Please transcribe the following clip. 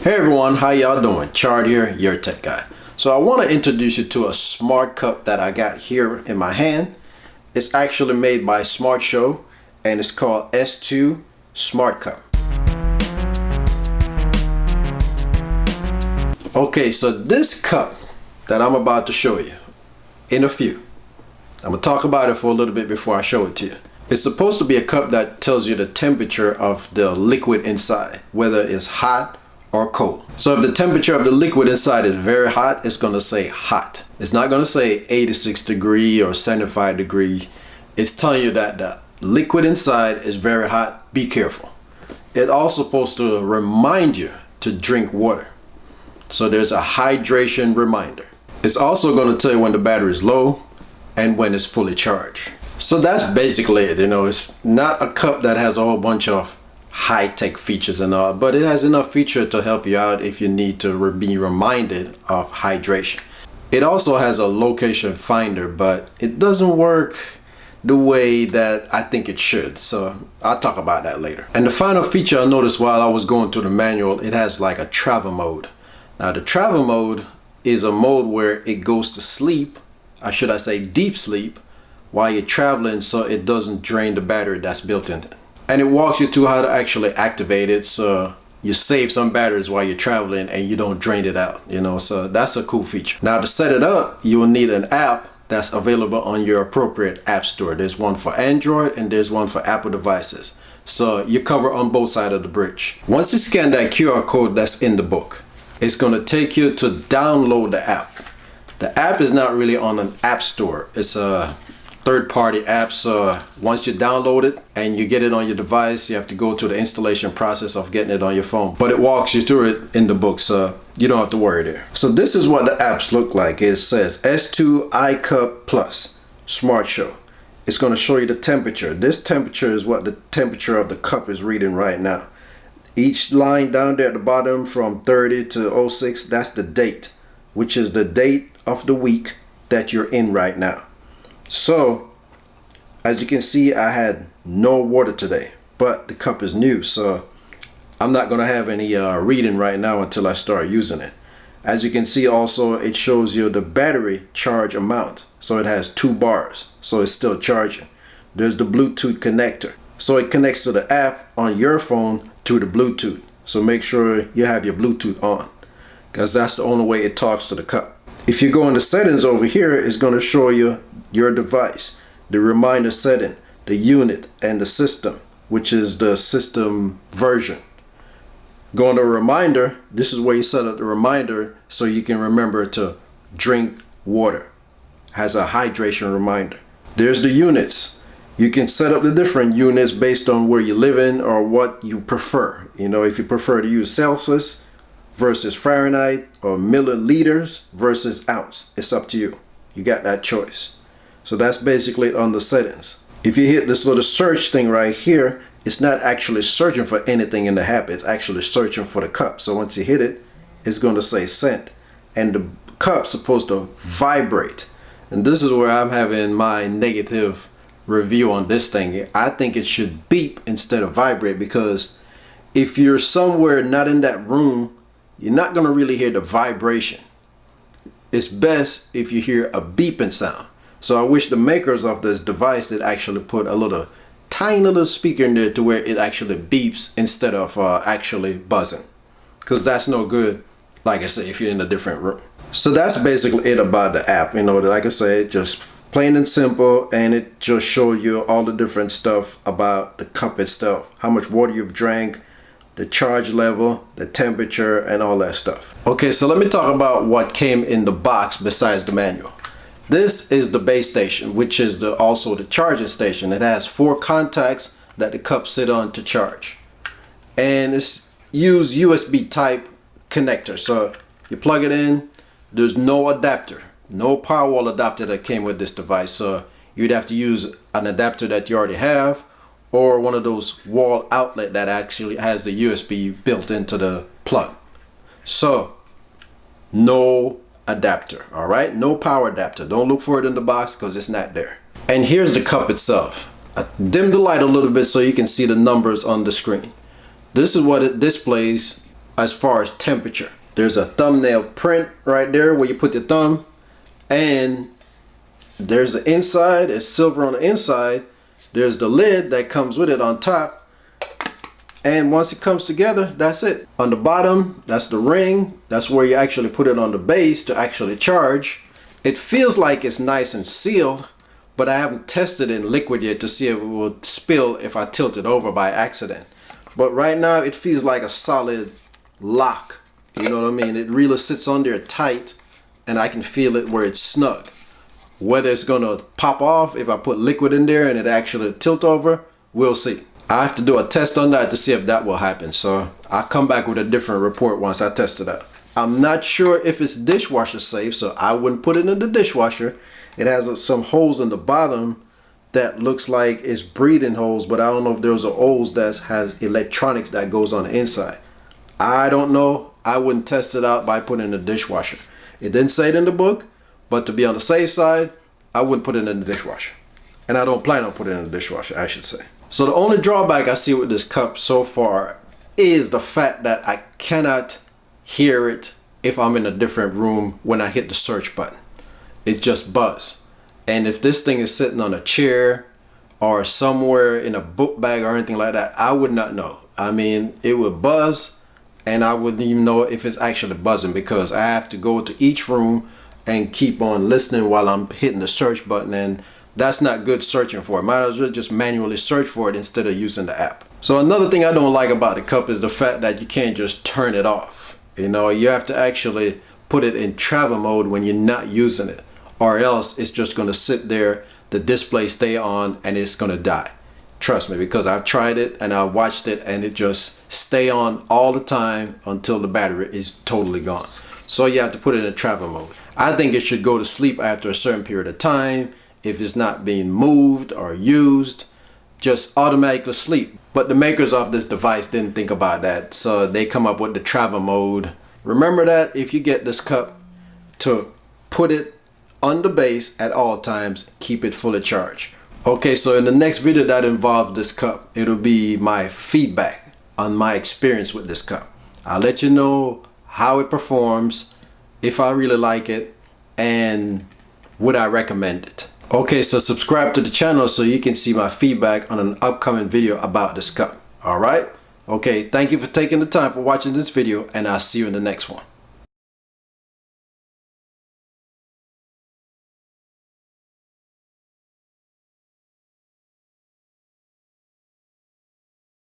Hey everyone, how y'all doing? Chard here, your tech guy. So I want to introduce you to a smart cup that I got here in my hand. It's actually made by SmartShow and it's called S2 Smart Cup. Okay, so this cup that I'm about to show you in a few, I'm going to talk about it for a little bit before I show it to you. It's supposed to be a cup that tells you the temperature of the liquid inside, whether it's hot or cold. So if the temperature of the liquid inside is very hot, it's going to say hot. It's not going to say 86 degree or 75 degree. It's telling you that the liquid inside is very hot. Be careful. It's also supposed to remind you to drink water. So there's a hydration reminder. It's also going to tell you when the battery is low and when it's fully charged. So that's basically it. It's not a cup that has a whole bunch of high-tech features and all, but it has enough feature to help you out if you need to be reminded of hydration. It also has a location finder, but it doesn't work the way that I think it should, so I'll talk about that later. And the final feature I noticed while I was going through the manual, it has like a travel mode. Now the travel mode is a mode where it goes to sleep, or should I say deep sleep, while you're traveling, so it doesn't drain the battery that's built in it. And it walks you through how to actually activate it, so you save some batteries while you're traveling and you don't drain it out, so that's a cool feature. Now to set it up, you will need an app that's available on your appropriate app store. There's one for Android and there's one for Apple devices, so you cover on both sides of the bridge. Once you scan that QR code that's in the book, it's going to take you to download the app. The app is not really on an app store, it's a third-party app. So once you download it and you get it on your device, you have to go through the installation process of getting it on your phone, but it walks you through it in the book, so you don't have to worry there. So this is what the apps look like. It says S2 iCup Plus SmartShow. It's going to show you the temperature. This temperature is what the temperature of the cup is reading right now. Each line down there at the bottom from 30 to 06, that's the date, which is the date of the week that you're in right now. So as you can see, I had no water today, but the cup is new, so I'm not going to have any reading right now until I start using it. As you can see also, it shows you the battery charge amount, so it has 2 bars, so it's still charging. There's the Bluetooth connector, so it connects to the app on your phone through the Bluetooth, so make sure you have your Bluetooth on, because that's the only way it talks to the cup. If you go into settings over here, it's going to show you your device, the reminder setting, the unit, and the system, which is the system version. Go into reminder. This is where you set up the reminder so you can remember to drink water. Has a hydration reminder. There's the units. You can set up the different units based on where you live in or what you prefer. If you prefer to use Celsius versus Fahrenheit or milliliters versus ounce, it's up to you. You got that choice. So that's basically it on the settings. If you hit this little search thing right here, it's not actually searching for anything in the app. It's actually searching for the cup. So once you hit it, it's going to say sent. And the cup's supposed to vibrate. And this is where I'm having my negative review on this thing. I think it should beep instead of vibrate, because if you're somewhere not in that room, you're not going to really hear the vibration. It's best if you hear a beeping sound. So I wish the makers of this device did actually put a little tiny little speaker in there to where it actually beeps instead of actually buzzing, because that's no good, like I say, if you're in a different room. So that's basically it about the app. Like I said, just plain and simple, and it just shows you all the different stuff about the cup itself, how much water you've drank, the charge level, the temperature, and all that stuff. Okay, so let me talk about what came in the box besides the manual. This is the base station, which is also the charging station. It has 4 contacts that the cup sit on to charge, and it's use USB type connector. So you plug it in. There's no adapter, no power wall adapter that came with this device, so you'd have to use an adapter that you already have, or one of those wall outlet that actually has the USB built into the plug. So no adapter. All right, no power adapter. Don't look for it in the box because it's not there. And here's the cup itself. I dimmed the light a little bit so you can see the numbers on the screen. This is what it displays as far as temperature. There's a thumbnail print right there where you put the thumb, and there's the inside. It's silver on the inside. There's the lid that comes with it on top. And once it comes together, that's it. On the bottom, that's the ring. That's where you actually put it on the base to actually charge. It feels like it's nice and sealed, but I haven't tested it in liquid yet to see if it will spill if I tilt it over by accident. But right now, it feels like a solid lock. You know what I mean? It really sits on there tight, and I can feel it where it's snug. Whether it's gonna pop off if I put liquid in there and it actually tilt over, we'll see. I have to do a test on that to see if that will happen. So I'll come back with a different report once I test it out. I'm not sure if it's dishwasher safe, so I wouldn't put it in the dishwasher. It has some holes in the bottom that looks like it's breathing holes, but I don't know if there's a holes that has electronics that goes on the inside. I don't know. I wouldn't test it out by putting it in the dishwasher. It didn't say it in the book, but to be on the safe side, I wouldn't put it in the dishwasher. And I don't plan on putting it in the dishwasher, I should say. So the only drawback I see with this cup so far is the fact that I cannot hear it if I'm in a different room when I hit the search button. It just buzzes. And if this thing is sitting on a chair or somewhere in a book bag or anything like that, I would not know. I mean, it would buzz and I wouldn't even know if it's actually buzzing, because I have to go to each room and keep on listening while I'm hitting the search button, and that's not good searching for it. Might as well just manually search for it instead of using the app. So another thing I don't like about the cup is the fact that you can't just turn it off. You know, you have to actually put it in travel mode when you're not using it, or else it's just going to sit there, the display stay on, and it's going to die. Trust me, because I've tried it and I watched it, and it just stay on all the time until the battery is totally gone. So you have to put it in travel mode. I think it should go to sleep after a certain period of time. If it's not being moved or used, just automatically sleep. But the makers of this device didn't think about that, so they come up with the travel mode. Remember that if you get this cup, to put it on the base at all times, keep it fully charged. Okay, so in the next video that involves this cup, it'll be my feedback on my experience with this cup. I'll let you know how it performs, if I really like it, and would I recommend it. Okay, so subscribe to the channel so you can see my feedback on an upcoming video about this cup. All right? Okay, thank you for taking the time for watching this video, and I'll see you in the next one.